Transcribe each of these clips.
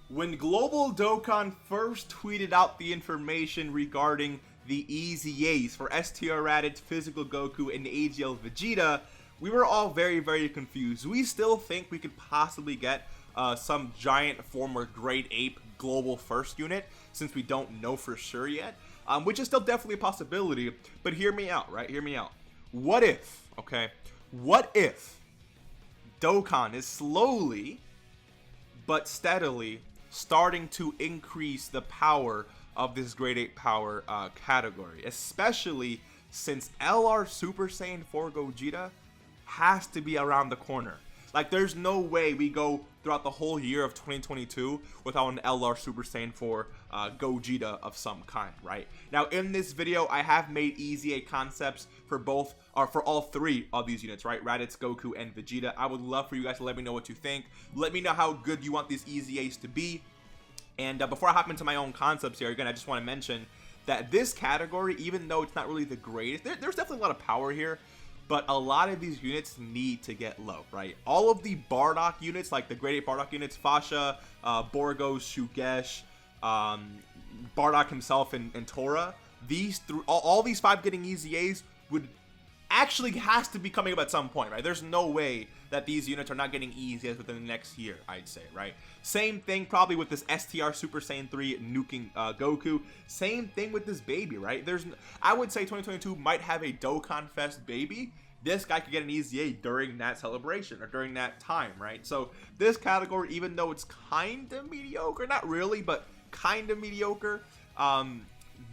When Global Dokkan first tweeted out the information regarding the EZAs for STR Raditz, Physical Goku, and AGL Vegeta, we were all very confused. We still think we could possibly get some giant former Grade Ape Global First unit, since we don't know for sure yet, which is still definitely a possibility, but hear me out, right? Hear me out. What if, okay, what if Dokkan is slowly but steadily starting to increase the power of this Grade 8 power category, especially since LR Super Saiyan 4 Gogeta has to be around the corner. Like, there's no way we go throughout the whole year of 2022 without an LR Super Saiyan 4 Gogeta of some kind, right? Now, in this video, I have made EZA concepts for both, or for all three of these units, right? Raditz, Goku, and Vegeta. I would love for you guys to let me know what you think. Let me know how good you want these EZAs to be. And before I hop into my own concepts here, again, I just want to mention that this category, even though it's not really the greatest, there's definitely a lot of power here, but a lot of these units need to get low, right? All of the Bardock units, like the Grade 8 Bardock units, Fasha, Borgos, Shugesh, Bardock himself, and Tora, all these 5 getting EZAs would actually has to be coming up at some point, right? There's no way that these units are not getting EZAs within the next year, I'd say, right? Same thing probably with this STR Super Saiyan 3 nuking Goku. Same thing with this baby, right? I would say 2022 might have a Dokkan Fest baby. This guy could get an EZA during that celebration or during that time, right? So this category, even though it's kind of mediocre, not really, but kind of mediocre,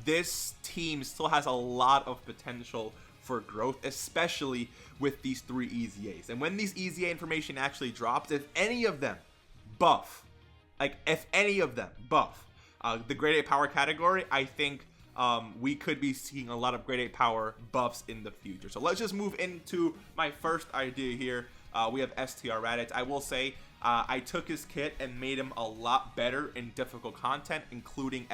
this team still has a lot of potential for growth, especially with these 3 EZAs. And when these EZA information actually drops, if any of them buff, the Grade 8 power category, I think we could be seeing a lot of Grade 8 power buffs in the future. So let's just move into my first idea here. We have STR Raditz. I will say I took his kit and made him a lot better in difficult content, including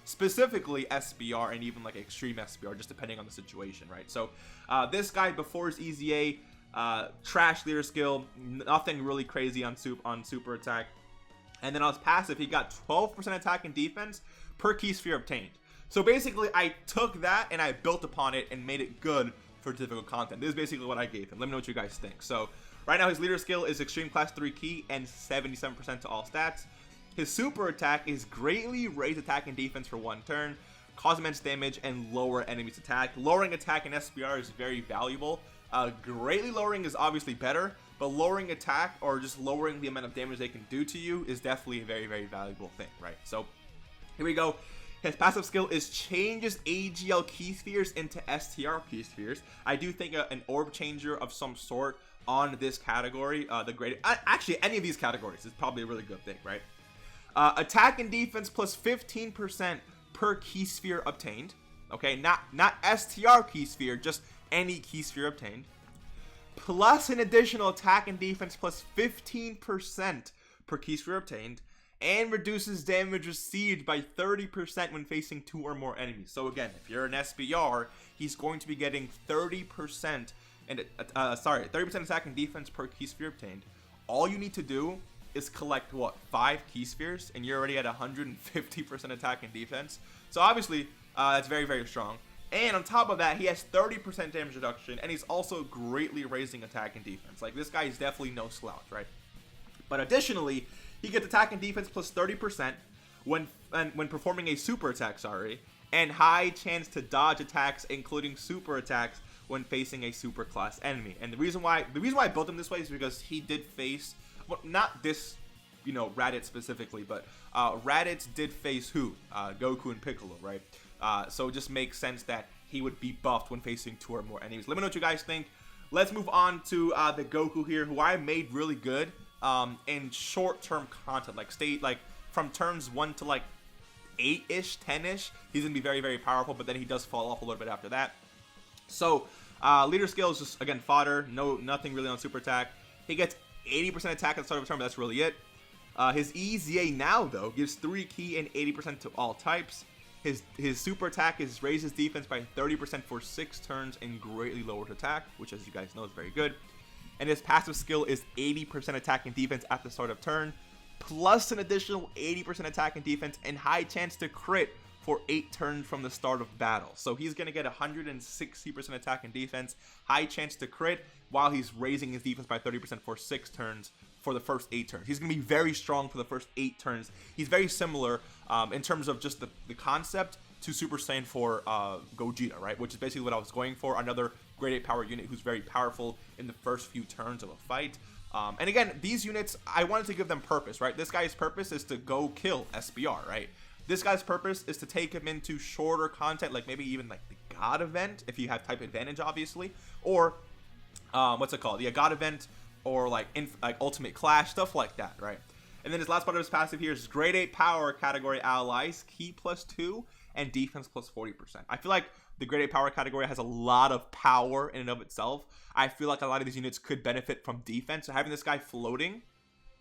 specifically SBR and even like extreme SBR, just depending on the situation, right? So this guy before his EZA, trash leader skill, nothing really crazy on super attack, and then on his passive he got 12% attack and defense per key sphere obtained. So basically I took that and I built upon it and made it good for difficult content. This is basically what I gave him. Let me know what you guys think. So right now his leader skill is extreme class 3 key and 77% to all stats. His super attack is greatly raise attack and defense for 1 turn, cause immense damage, and lower enemies attack. Lowering attack in SBR is very valuable. Greatly lowering is obviously better, but lowering attack or just lowering the amount of damage they can do to you is definitely a very valuable thing, right? So here we go. His passive skill is changes AGL key spheres into STR key spheres. I do think an orb changer of some sort on this category, actually any of these categories is probably a really good thing, right? Attack and defense plus 15% per key sphere obtained. Okay, not STR key sphere, just any key sphere obtained. Plus an additional attack and defense plus 15% per key sphere obtained. And reduces damage received by 30% when facing 2 or more enemies. So again, if you're an SBR, he's going to be getting 30% and 30% attack and defense per key sphere obtained. All you need to do is collect what, 5 key spheres, and you're already at 150% attack and defense. So obviously, that's very strong. And on top of that, he has 30% damage reduction, and he's also greatly raising attack and defense. Like, this guy is definitely no slouch, right? But additionally, he gets attack and defense plus 30% when performing a super attack, and high chance to dodge attacks, including super attacks, when facing a super class enemy. And the reason why I built him this way is because he did face, well, not this, you know, Raditz specifically, but Raditz did face who? Goku and Piccolo, right? So it just makes sense that he would be buffed when facing 2 or more enemies. Let me know what you guys think. Let's move on to the Goku here, who I made really good in short-term content, like from turns 1 to like 8-ish, 10-ish. He's gonna be very powerful, but then he does fall off a little bit after that. So leader skill is just, again, fodder. Nothing really on super attack. He gets 80% attack at the start of a turn, but that's really it. His EZA now, though, gives 3 key and 80% to all types. His super attack is raises defense by 30% for 6 turns and greatly lowers attack, which, as you guys know, is very good. And his passive skill is 80% attack and defense at the start of turn, plus an additional 80% attack and defense, and high chance to crit for 8 turns from the start of battle. So he's going to get 160% attack and defense, high chance to crit, while he's raising his defense by 30% for 6 turns for the first 8 turns. He's going to be very strong for the first 8 turns. He's very similar in terms of just the concept to Super Saiyan 4 Gogeta, right? Which is basically what I was going for. Another grade 8 power unit who's very powerful in the first few turns of a fight. And again, these units, I wanted to give them purpose, right? This guy's purpose is to go kill SBR, right? This guy's purpose is to take him into shorter content, like maybe even like the God event, if you have type advantage, obviously, or what's it called? The God event, or like Ultimate Clash, stuff like that, right? And then his last part of his passive here is grade 8 power category allies, key +2 and defense +40%. I feel like the grade 8 power category has a lot of power in and of itself. I feel like a lot of these units could benefit from defense. So having this guy floating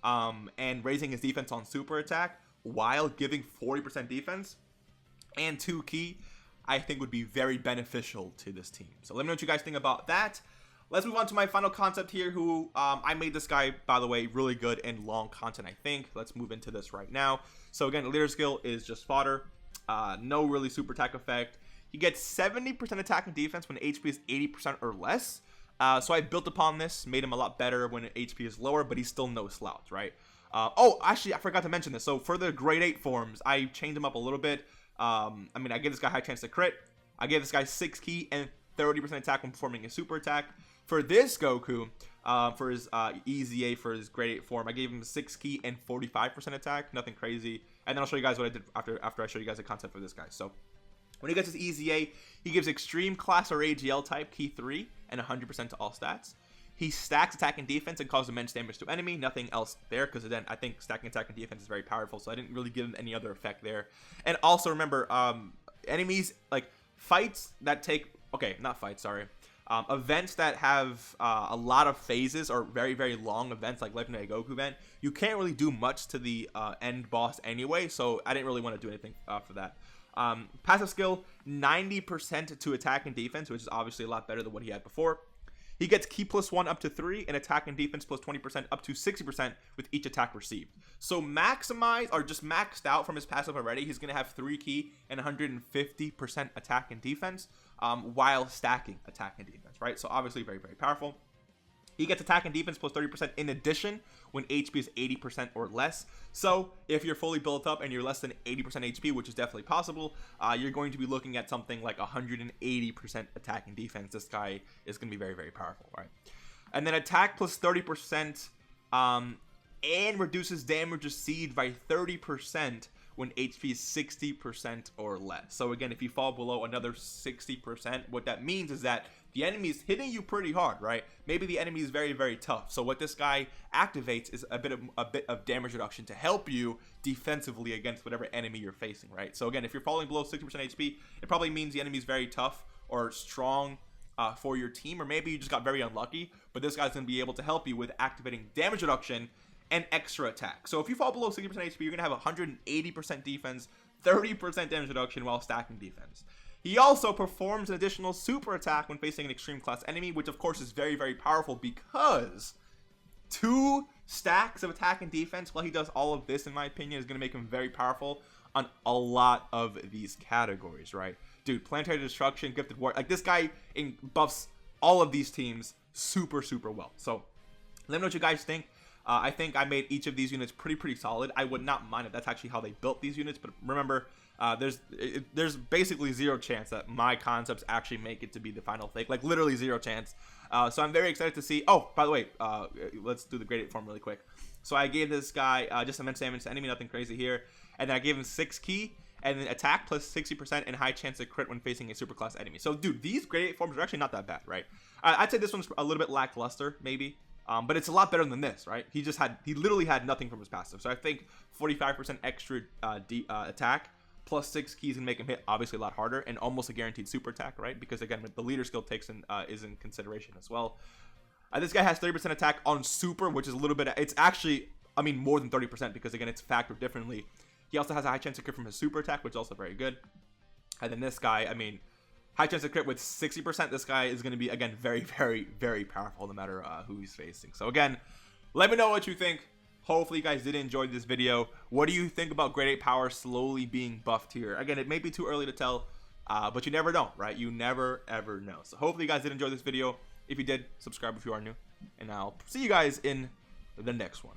and raising his defense on super attack while giving 40% defense and 2 key, I think would be very beneficial to this team. So let me know what you guys think about that. Let's move on to my final concept here, who I made this guy, by the way, really good in long content, I think. Let's move into this right now. So again, the leader skill is just fodder. No really super attack effect. He gets 70% attack and defense when HP is 80% or less. So I built upon this, made him a lot better when HP is lower, but he's still no slouch, right? Oh, actually, I forgot to mention this. So for the grade 8 forms, I changed him up a little bit. I mean, I gave this guy high chance to crit. I gave this guy 6 key and 30% attack when performing a super attack. For this Goku, for his EZA, for his grade 8 form, I gave him 6 key and 45% attack. Nothing crazy. And then I'll show you guys what I did after I show you guys the concept for this guy. So when he gets his EZA, he gives extreme class or AGL type key 3 and 100% to all stats. He stacks attack and defense and causes immense damage to enemy. Nothing else there, because then I think stacking attack and defense is very powerful, so I didn't really give him any other effect there. And also remember, enemies, like fights that take, okay, not fights, sorry. Events that have a lot of phases or very, very long events like Legendary Goku event, you can't really do much to the end boss anyway, so I didn't really want to do anything for that. Passive skill, 90% to attack and defense, which is obviously a lot better than what he had before. He gets key +1 up to 3 and attack and defense +20% up to 60% with each attack received. So maximize, or just maxed out from his passive already, he's going to have 3 key and 150% attack and defense while stacking attack and defense, right? So obviously very, very powerful. He gets attack and defense +30% in addition when HP is 80% or less. So if you're fully built up and you're less than 80% HP, which is definitely possible, you're going to be looking at something like 180% attack and defense. This guy is going to be very, very powerful, right? And then attack +30% and reduces damage received by 30% when HP is 60% or less. So again, if you fall below another 60%, what that means is that the enemy is hitting you pretty hard, right? Maybe the enemy is very, very tough. So what this guy activates is a bit of damage reduction to help you defensively against whatever enemy you're facing, right? So again, if you're falling below 60% HP, it probably means the enemy is very tough or strong for your team, or maybe you just got very unlucky, but this guy's going to be able to help you with activating damage reduction and extra attack. So if you fall below 60% HP, you're going to have 180% defense, 30% damage reduction while stacking defense. He also performs an additional super attack when facing an extreme class enemy, which of course is very, very powerful because 2 stacks of attack and defense while he does all of this, in my opinion, is going to make him very powerful on a lot of these categories, right? Dude, Planetary Destruction, Gifted War, like this guy buffs all of these teams super, super well. So let me know what you guys think. I think I made each of these units pretty solid. I would not mind if that's actually how they built these units, but remember, there's basically 0 chance that my concepts actually make it to be the final thing, like literally 0 chance. So I'm very excited to see. Oh, by the way, let's do the grade 8 form really quick. So I gave this guy just immense damage to enemy, nothing crazy here, and then I gave him 6 key and then attack +60% and high chance to crit when facing a super class enemy. So dude, these grade 8 forms are actually not that bad, right? I'd say this one's a little bit lackluster maybe. But it's a lot better than this, right? He literally had nothing from his passive. So I think 45% extra attack plus 6 keys can make him hit obviously a lot harder and almost a guaranteed super attack, right? Because again, the leader skill is in consideration as well. This guy has 30% attack on super, which is a little bit, it's actually, I mean, more than 30% because again, it's factored differently. He also has a high chance to crit from his super attack, which is also very good. And then this guy, I mean, high chance to crit with 60%. This guy is going to be, again, very, very, very powerful no matter who he's facing. So again, let me know what you think. Hopefully you guys did enjoy this video. What do you think about grade 8 power slowly being buffed here? Again, it may be too early to tell, but you never know, right? You never ever know. So hopefully you guys did enjoy this video. If you did, subscribe if you are new, and I'll see you guys in the next one.